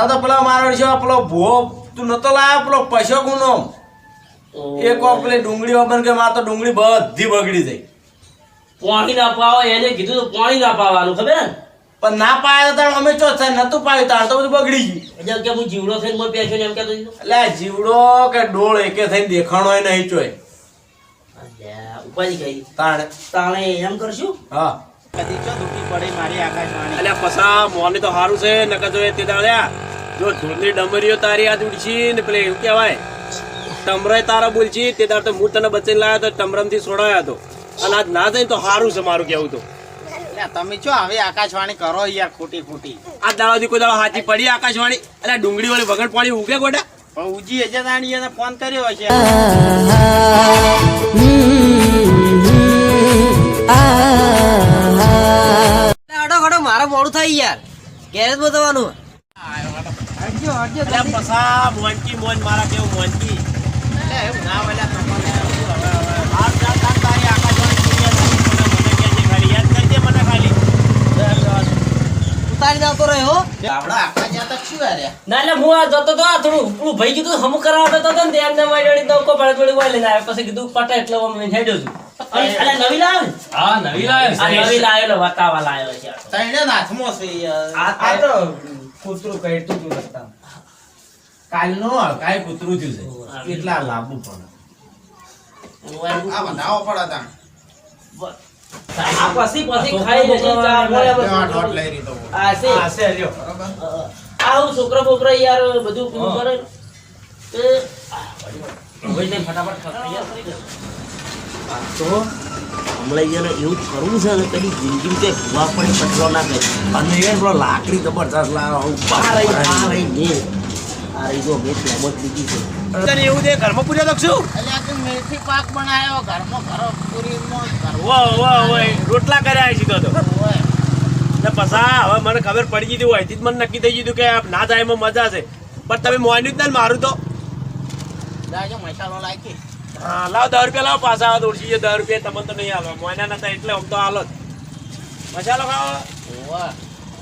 તારા તો પેલા મારો છે પેલો ભૂવો તું નતો લાવ્યો પેલો પૈસો ગુનો એક વાર પેલી ડુંગળી વગર કે માં તો ડુંગળી બધી બગડી જાય. પાણી ના પાવો એને કીધું તો પાણી ના પાવાનું ખબર ને પણ ના પાય તો અમે ચો થાય નતું પાયું તાર તો બધું બગડી ગયું. એટલે કે હું જીવડો થઈને મોય પેશો ને એમ કહેતો હતો. એટલે જીવડો કે ડોળ એકે થઈને દેખાણો નહીં ચોય ઉપાધિ કઈ તાણે એમ કરશું. હા કદી ચો દુખી પડી મારી આકાશવાણી. એટલે પસા મોને તો સારું છે નકર જો તે દાડ્યા જો ધૂળની ડમરીઓ તારી આ ઉડશી ને પેલે એવું કહેવાય ટમરાય તારા બોલશી તે દાડ તો હું તને બચીને લાવ્યો તો ટમરમથી છોડાયો હતો અને આજ ના જાય તો સારું છે મારું કેવું તો. તમે ચો હવે આકાશવાણી કરો યાર ખોટી ખોટી. આ દાડાથી કોઈ દાડો હાચી પડી આકાશવાણી એટલે ડુંગળી વાળી વગર પાણી ઉગે ગોડા પણ ઉજી અજદાણી એને ફોન કર્યો હશે. મારે મોડું થાય યાર ગેરેજ બતાવવાનું. પસા મોનકી મોન મારા કેવું મોનકી ના વલ્યા તમને તારી આકાશવાણી યાદ કરી દે મને ખાલી ઉતારી આવતો રહ્યો. આપડા આકાશ જાતક શું આર્યા? ના એટલે હું આ જતો તો થોડું પેલું ભાઈ કીધું હમ કરાવતો હતો ને એમને મારી દવકો પડે થોડી વાય લઈને આવ્યો પછી કીધું પટે એટલે હું હેડ્યો છું. અરે નવી લાવે હા નવી લાવ્યો આ નવી લાવેલો વતાવા લાવ્યો છે. તઈને હાથમાં છે યાર. આ તો કૂતરું કહેતું તું રસ્તા કાલનો કાય કૂતરું થયું છે કેટલા લાંબુ પણ આ બનાવો પડે તા. આ પછી ખાઈ લેજે ચાર આ નોટ લઈ રહી તો આ છે આ છે લ્યો બરાબર. આવું છોકરા બોકરા યાર બધું પૂરું કરે તે ભાઈ ને ફટાફટ તૈયાર કરી દે. તો હમણાં યાર એવું કરવું છે ને કદી જિંદગી કે ભૂવા પણ પટલો ના કરે અને યાર પેલો લાકડી જબરજસ્ત લાવો આ રહી જો મેં મત લીધી છે. તને એવું દે ઘરમાં પૂજા લખશું એટલે આ તો મેથી પાક બનાવ્યો ઘરમાં ઘરો પૂરીમાં રોટલા કર્યા સીધો તો હોય. ને પસા હવે મને ખબર પડી ગઈ હોય થી જ મને નક્કી થઈ ગયું કે ના જાય એમાં મજા છે પણ તમે મોન્યું જ ને મારું તો દાજો મસાલો લાગી. હા લાવ 10 રૂપિયા લાવ પાછા આવા દોડશી 10 રૂપિયા તમને તો નહીં આવે મોના નતા એટલે આમ તો હાલો મસાલો ખાવો ઓવા